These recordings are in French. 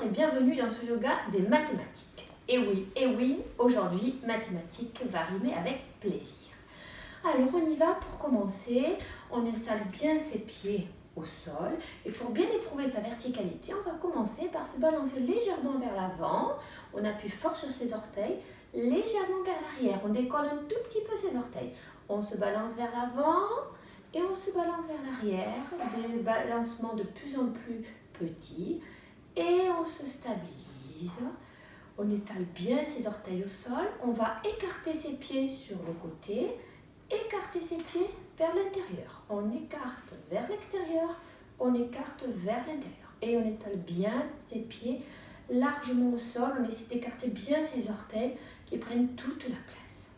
et bienvenue dans ce yoga des mathématiques. Et oui, aujourd'hui, mathématiques va rimer avec plaisir. Alors on y va pour commencer, on installe bien ses pieds au sol et pour bien éprouver sa verticalité, on va commencer par se balancer légèrement vers l'avant, on appuie fort sur ses orteils, légèrement vers l'arrière, on décolle un tout petit peu ses orteils, on se balance vers l'avant et on se balance vers l'arrière, des balancements de plus en plus petits et on se stabilise. On étale bien ses orteils au sol, on va écarter ses pieds sur le côté, écarter ses pieds vers l'intérieur. On écarte vers l'extérieur, on écarte vers l'intérieur. Et on étale bien ses pieds largement au sol, on essaie d'écarter bien ses orteils qui prennent toute la place.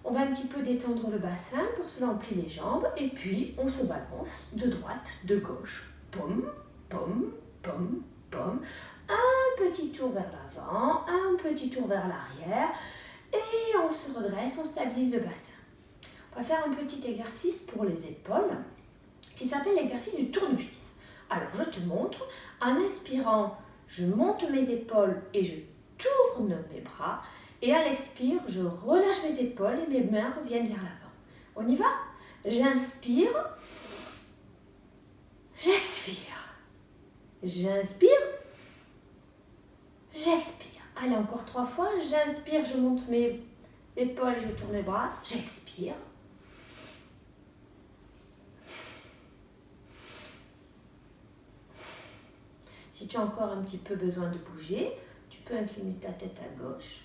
On va un petit peu détendre le bassin, pour cela on plie les jambes et puis on se balance de droite, de gauche. Pom, pom, pom, pom. Un petit tour vers l'avant, un petit tour vers l'arrière et on se redresse, on stabilise le bassin. On va faire un petit exercice pour les épaules qui s'appelle l'exercice du tournevis. Alors je te montre, en inspirant, je monte mes épaules et je tourne mes bras et à l'expire, je relâche mes épaules et mes mains reviennent vers l'avant. On y va? J'inspire, j'expire, j'inspire, j'expire. Allez, encore 3 fois. J'inspire, je monte mes épaules et je tourne mes bras. J'expire. Si tu as encore un petit peu besoin de bouger, tu peux incliner ta tête à gauche,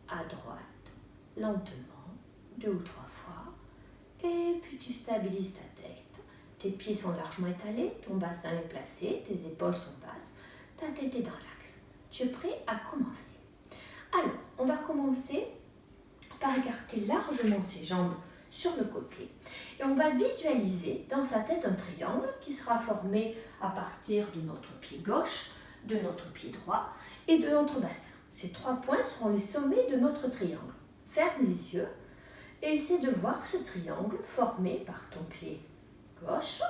à droite, lentement, 2 ou 3 fois. Et puis tu stabilises ta tête. Tes pieds sont largement étalés, ton bassin est placé, tes épaules sont basses, ta tête est dans l'axe. Tu es prêt à commencer. Alors, on va commencer par écarter largement ses jambes sur le côté et on va visualiser dans sa tête un triangle qui sera formé à partir de notre pied gauche, de notre pied droit et de notre bassin. Ces 3 points seront les sommets de notre triangle. Ferme les yeux et essaie de voir ce triangle formé par ton pied gauche,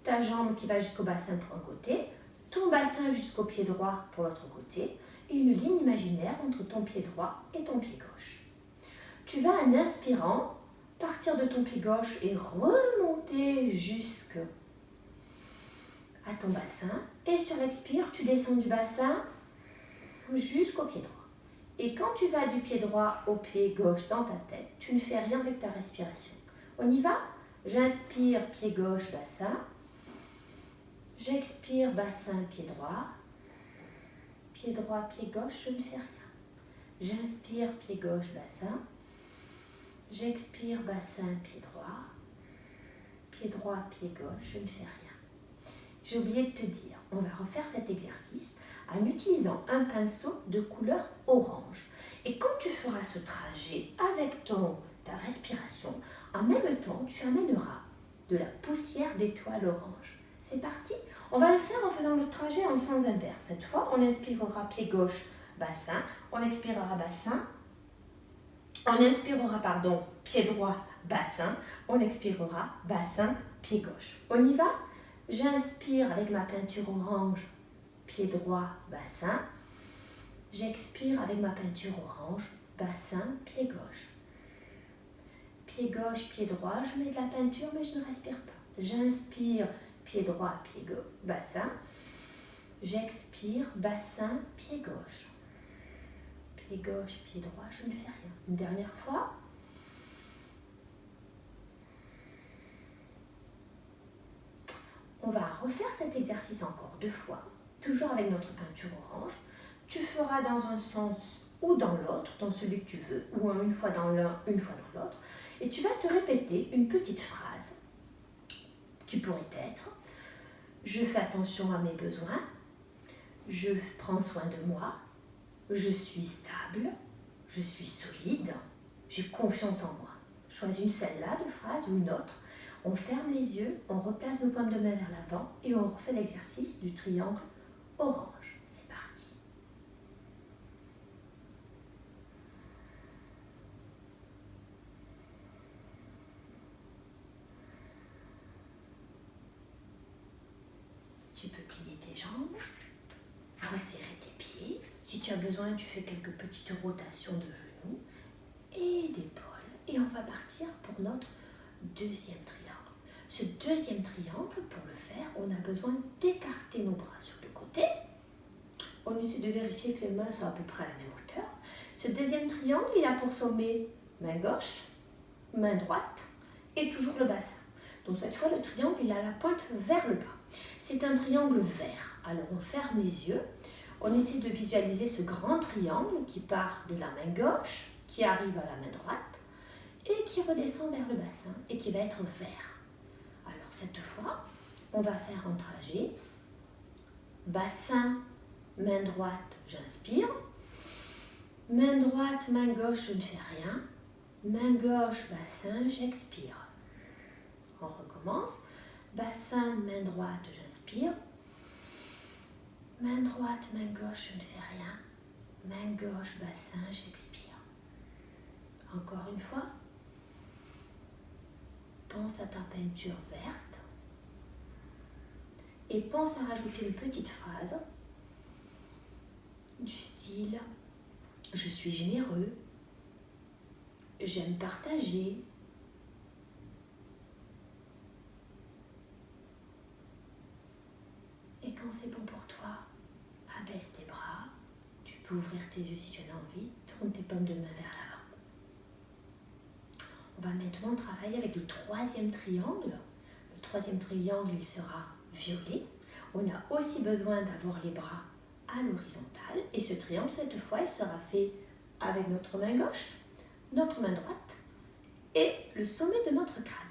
ta jambe qui va jusqu'au bassin pour un côté, ton bassin jusqu'au pied droit pour l'autre côté et une ligne imaginaire entre ton pied droit et ton pied gauche. Tu vas en inspirant partir de ton pied gauche et remonter jusqu'à ton bassin et sur l'expire, tu descends du bassin jusqu'au pied droit. Et quand tu vas du pied droit au pied gauche dans ta tête, tu ne fais rien avec ta respiration. On y va? J'inspire, pied gauche, bassin. J'expire, bassin, pied droit. Pied droit, pied gauche, je ne fais rien. J'inspire, pied gauche, bassin. J'expire, bassin, pied droit. Pied droit, pied gauche, je ne fais rien. J'ai oublié de te dire, on va refaire cet exercice en utilisant un pinceau de couleur orange. Et quand tu feras ce trajet avec ta respiration, en même temps, tu amèneras de la poussière d'étoile orange. C'est parti. On va le faire en faisant le trajet en sens inverse. Cette fois, on inspirera pied gauche, bassin. On expirera bassin. On inspirera, pied droit, bassin. On expirera bassin, pied gauche. On y va? J'inspire avec ma peinture orange, pied droit, bassin. J'expire avec ma peinture orange, bassin, pied gauche. Pied gauche, pied droit, je mets de la peinture mais je ne respire pas. J'inspire, pied droit, pied gauche, bassin. J'expire, bassin, pied gauche. Pied gauche, pied droit, je ne fais rien. Une dernière fois. On va refaire cet exercice encore 2 fois, toujours avec notre peinture orange. Tu feras dans un sens ou dans l'autre, dans celui que tu veux, ou une fois dans l'un, une fois dans l'autre. Et tu vas te répéter une petite phrase qui pourrait être « Je fais attention à mes besoins, je prends soin de moi, je suis stable, je suis solide, j'ai confiance en moi. » Choisis celle-là de phrase ou une autre. On ferme les yeux, on replace nos paumes de main vers l'avant et on refait l'exercice du triangle orange. C'est parti. Tu peux plier tes jambes. resserrer tes pieds. Si tu as besoin, tu fais quelques petites rotations de genoux et d'épaules. Et on va partir pour notre deuxième triangle. Ce deuxième triangle, pour le faire, on a besoin d'écarter nos bras sur le côté. On essaie de vérifier que les mains sont à peu près à la même hauteur. Ce deuxième triangle, il a pour sommet main gauche, main droite et toujours le bassin. Donc cette fois, le triangle, il a la pointe vers le bas. C'est un triangle vert. Alors on ferme les yeux. On essaie de visualiser ce grand triangle qui part de la main gauche, qui arrive à la main droite et qui redescend vers le bassin et qui va être vert. Alors cette fois, on va faire un trajet. Bassin, main droite, j'inspire. Main droite, main gauche, je ne fais rien. Main gauche, bassin, j'expire. On recommence. Bassin, main droite, j'inspire. Main droite, main gauche, je ne fais rien. Main gauche, bassin, j'expire. Encore une fois. Pense à ta peinture verte. Et pense à rajouter une petite phrase du style « Je suis généreux »,« J'aime partager », et quand c'est bon pour toi, abaisse tes bras, tu peux ouvrir tes yeux si tu en as envie, tourne tes paumes de main vers l'avant. On va maintenant travailler avec le troisième triangle. Le troisième triangle, il sera violet. On a aussi besoin d'avoir les bras à l'horizontale. Et ce triangle, cette fois, il sera fait avec notre main gauche, notre main droite et le sommet de notre crâne.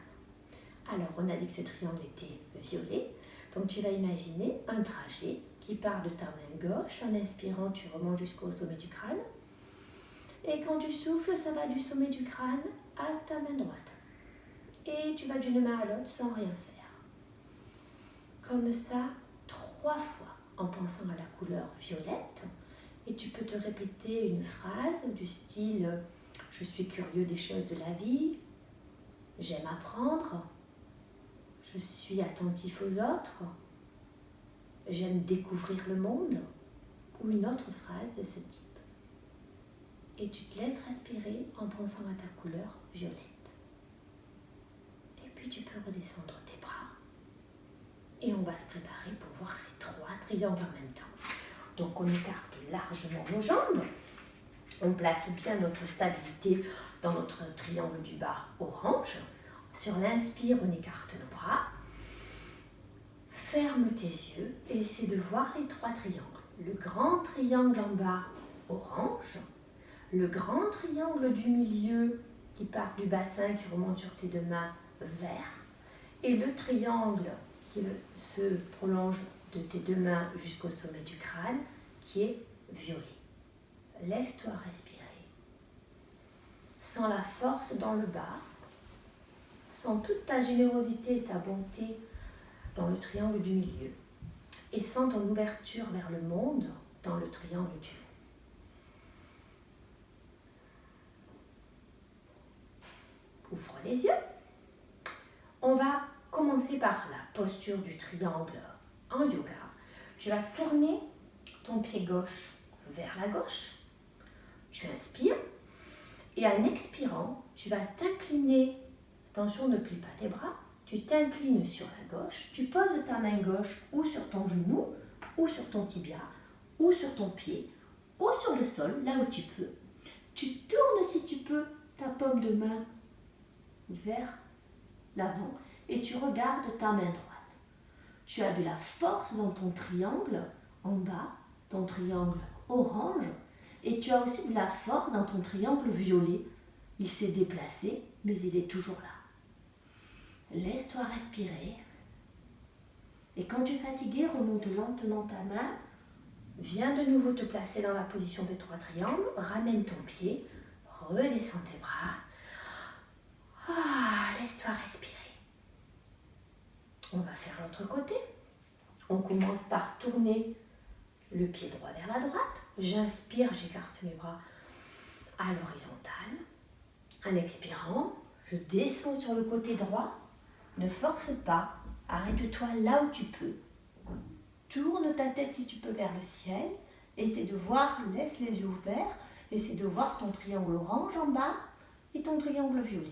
Alors, on a dit que ce triangle était violet. Donc, tu vas imaginer un trajet qui part de ta main gauche. En inspirant, tu remontes jusqu'au sommet du crâne. Et quand tu souffles, ça va du sommet du crâne à ta main droite. Et tu vas d'une main à l'autre sans rien faire. Comme ça, 3 fois en pensant à la couleur violette. Et tu peux te répéter une phrase du style « Je suis curieux des choses de la vie »,« J'aime apprendre »,« Je suis attentif aux autres »,« J'aime découvrir le monde » ou une autre phrase de ce type. Et tu te laisses respirer en pensant à ta couleur violette. Et puis tu peux redescendre tes bras. Et on va se préparer pour voir ces 3 triangles en même temps. Donc on écarte largement nos jambes. On place bien notre stabilité dans notre triangle du bas orange. Sur l'inspire, on écarte nos bras. Ferme tes yeux et essaie de voir les 3 triangles. Le grand triangle en bas, orange. Le grand triangle du milieu qui part du bassin, qui remonte sur tes 2 mains, vert. Et le triangle qui se prolonge de tes 2 mains jusqu'au sommet du crâne, qui est violet. Laisse-toi respirer. Sens la force dans le bas. Sens toute ta générosité et ta bonté dans le triangle du milieu. Et sens ton ouverture vers le monde dans le triangle du haut. Ouvre les yeux. On va commencer par la posture du triangle en yoga. Tu vas tourner ton pied gauche vers la gauche. Tu inspires et en expirant, tu vas t'incliner. Attention, ne plie pas tes bras. Tu t'inclines sur la gauche. Tu poses ta main gauche ou sur ton genou, ou sur ton tibia, ou sur ton pied, ou sur le sol, là où tu peux. Tu tournes si tu peux ta paume de main vers l'avant et tu regardes ta main droite. Tu as de la force dans ton triangle en bas, ton triangle orange, et tu as aussi de la force dans ton triangle violet. Il s'est déplacé, mais il est toujours là. Laisse-toi respirer. Et quand tu es fatigué, remonte lentement ta main. Viens de nouveau te placer dans la position des 3 triangles. Ramène ton pied. Redescends tes bras. Laisse-toi respirer. On va faire l'autre côté. On commence par tourner le pied droit vers la droite. J'inspire, j'écarte mes bras à l'horizontale. En expirant, je descends sur le côté droit. Ne force pas. Arrête-toi là où tu peux. tourne ta tête si tu peux vers le ciel. Essaie de voir, laisse les yeux ouverts. Essaie de voir ton triangle orange en bas et ton triangle violet.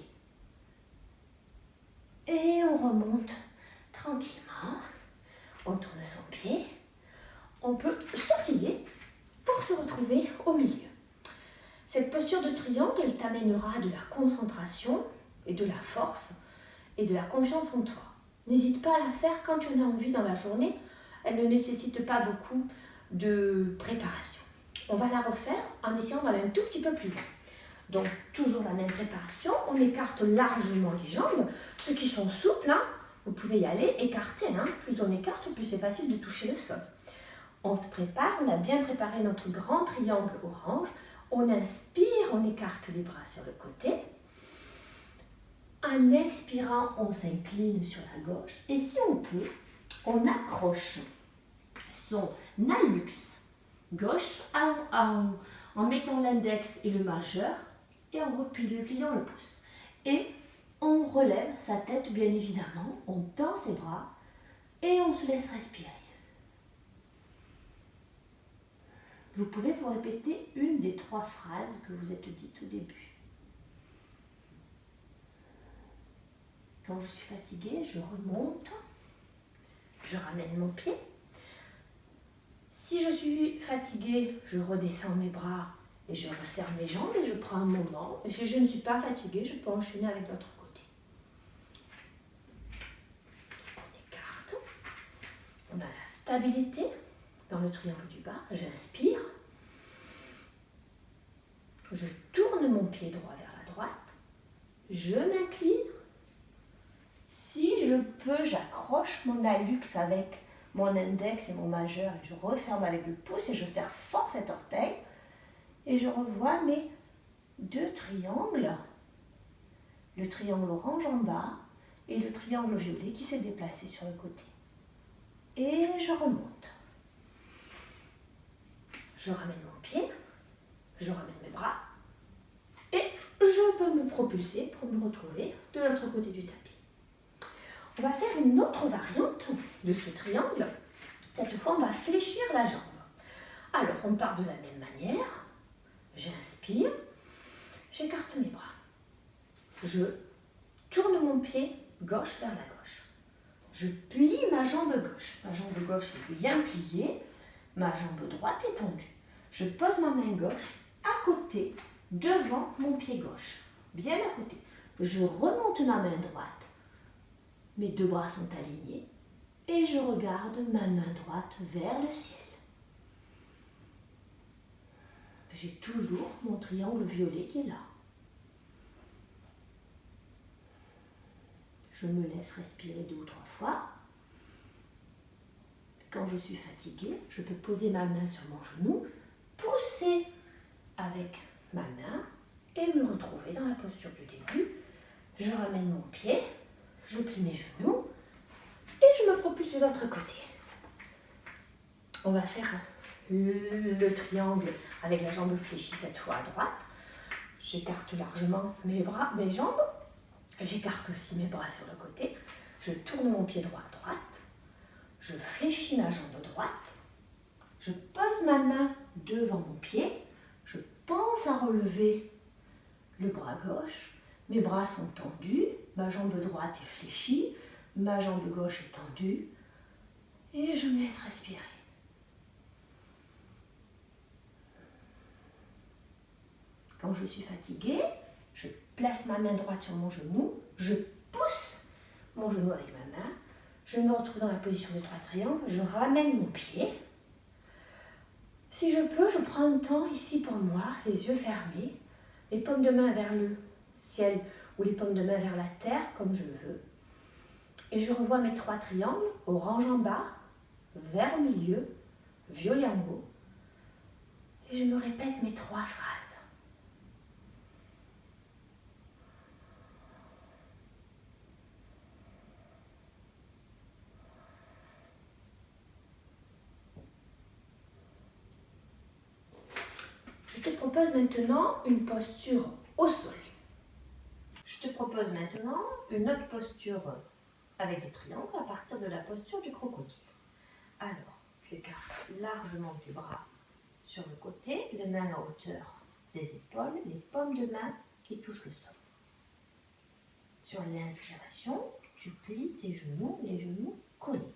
Et on remonte tranquillement. On tourne son pied. On peut sautiller pour se retrouver au milieu. Cette posture de triangle, elle t'amènera de la concentration et de la force et de la confiance en toi. N'hésite pas à la faire quand tu en as envie dans la journée. Elle ne nécessite pas beaucoup de préparation. On va la refaire en essayant d'aller un tout petit peu plus loin. Donc, toujours la même préparation. On écarte largement les jambes. Ceux qui sont souples, vous pouvez y aller écarter. Plus on écarte, plus c'est facile de toucher le sol. On se prépare. On a bien préparé notre grand triangle orange. On inspire, on écarte les bras sur le côté. En expirant, on s'incline sur la gauche. Et si on peut, on accroche son hallux gauche en mettant l'index et le majeur et en repliant le pouce. Et on relève sa tête, bien évidemment. On tend ses bras et on se laisse respirer. Vous pouvez vous répéter une des 3 phrases que vous êtes dites au début. Quand je suis fatiguée, je remonte, je ramène mon pied. Si je suis fatiguée, je redescends mes bras et je resserre mes jambes et je prends un moment. Et si je ne suis pas fatiguée, je peux enchaîner avec l'autre côté. On écarte. On a la stabilité dans le triangle du bas. J'inspire. Je tourne mon pied droit vers la droite. Je m'incline. Si je peux, j'accroche mon hallux avec mon index et mon majeur et je referme avec le pouce et je serre fort cet orteil et je revois mes 2 triangles, le triangle orange en bas et le triangle violet qui s'est déplacé sur le côté. Et je remonte. Je ramène mon pied, je ramène mes bras et je peux me propulser pour me retrouver de l'autre côté du tapis. On va faire une autre variante de ce triangle. Cette fois, on va fléchir la jambe. Alors, on part de la même manière. J'inspire. J'écarte mes bras. Je tourne mon pied gauche vers la gauche. Je plie ma jambe gauche. Ma jambe gauche est bien pliée. Ma jambe droite est tendue. Je pose ma main gauche à côté, devant mon pied gauche. Bien à côté. Je remonte ma main droite. Mes 2 bras sont alignés et je regarde ma main droite vers le ciel. J'ai toujours mon triangle violet qui est là. Je me laisse respirer 2 ou 3 fois. Quand je suis fatiguée, je peux poser ma main sur mon genou, pousser avec ma main et me retrouver dans la posture du début. Je ramène mon pied. Je plie mes genoux et je me propulse de l'autre côté. On va faire le triangle avec la jambe fléchie cette fois à droite. J'écarte largement mes bras, mes jambes. J'écarte aussi mes bras sur le côté. Je tourne mon pied droit à droite. Je fléchis ma jambe droite. Je pose ma main devant mon pied. Je pense à relever le bras gauche. Mes bras sont tendus, ma jambe droite est fléchie, ma jambe gauche est tendue et je me laisse respirer. Quand je suis fatiguée, je place ma main droite sur mon genou, je pousse mon genou avec ma main, je me retrouve dans la position des 3 triangles, je ramène mon pied. Si je peux, je prends un temps ici pour moi, les yeux fermés, les paumes de main vers le ciel ou les paumes de main vers la terre, comme je veux. Et je revois mes 3 triangles, orange en bas, vert au milieu, violet en haut. Et je me répète mes 3 phrases. Je te propose maintenant une posture au sol. Je te propose maintenant une autre posture avec des triangles à partir de la posture du crocodile. Alors, Tu écartes largement tes bras sur le côté, les mains à hauteur des épaules, les paumes de main qui touchent le sol. Sur l'inspiration, tu plies tes genoux, les genoux collés.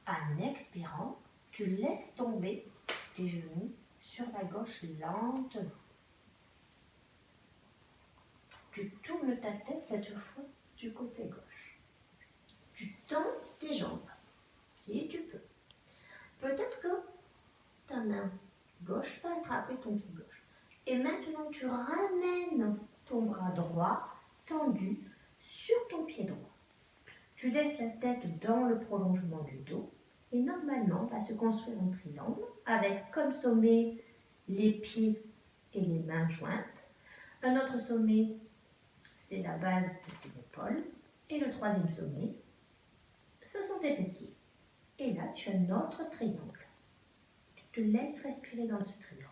En expirant, tu laisses tomber tes genoux sur la gauche lentement. Tu tournes ta tête cette fois du côté gauche. Tu tends tes jambes, si tu peux. Peut-être que ta main gauche va attraper ton pied gauche. Et maintenant, tu ramènes ton bras droit tendu sur ton pied droit. Tu laisses la tête dans le prolongement du dos et normalement, va se construire un triangle avec comme sommet les pieds et les mains jointes. Un autre sommet, c'est la base de tes épaules. Et le troisième sommet, ce sont tes fessiers. Et là, tu as un autre triangle. Tu te laisses respirer dans ce triangle.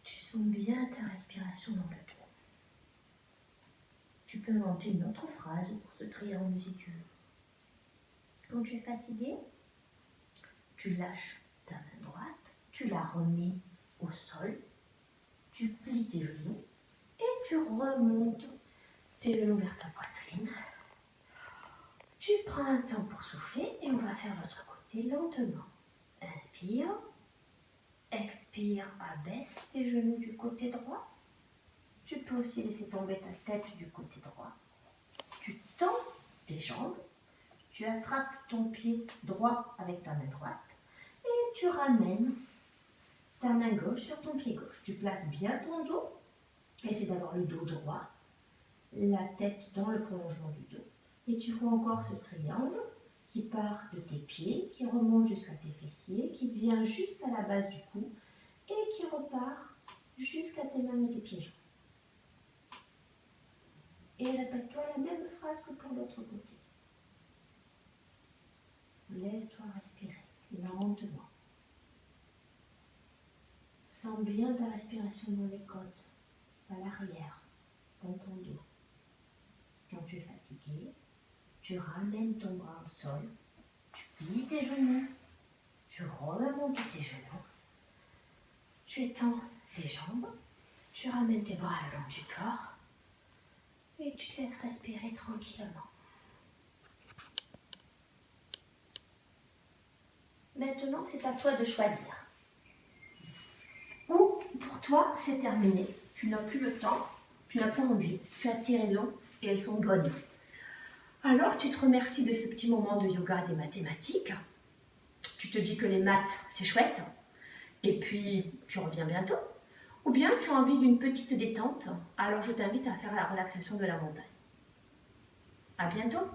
Tu sens bien ta respiration dans le dos. Tu peux inventer une autre phrase pour ce triangle si tu veux. Quand tu es fatigué, tu lâches ta main droite, tu la remets au sol, tu plies tes genoux et tu remontes tes genoux vers ta poitrine. Tu prends un temps pour souffler et on va faire l'autre côté lentement. Inspire, expire, abaisse tes genoux du côté droit. Tu peux aussi laisser tomber ta tête du côté droit. Tu tends tes jambes, tu attrapes ton pied droit avec ta main droite et tu ramènes ta main gauche sur ton pied gauche. Tu places bien ton dos, essaie d'avoir le dos droit, la tête dans le prolongement du dos. Et tu vois encore ce triangle qui part de tes pieds, qui remonte jusqu'à tes fessiers, qui vient jusqu'à la base du cou et qui repart jusqu'à tes mains et tes pieds joints. Et répète-toi la même phrase que pour l'autre côté. Laisse-toi respirer lentement. Sens bien ta respiration dans les côtes, à l'arrière, dans ton dos. Quand tu es fatigué, tu ramènes ton bras au sol, tu plies tes genoux, tu remontes tes genoux, tu étends tes jambes, tu ramènes tes bras le long du corps et tu te laisses respirer tranquillement. Maintenant, c'est à toi de choisir. Ou pour toi, c'est terminé. Tu n'as plus le temps, tu n'as plus envie, tu as tiré l'eau et elles sont bonnes. Alors, tu te remercies de ce petit moment de yoga des mathématiques. Tu te dis que les maths, c'est chouette. Et puis, tu reviens bientôt. Ou bien, tu as envie d'une petite détente. Alors, je t'invite à faire la relaxation de la montagne. À bientôt.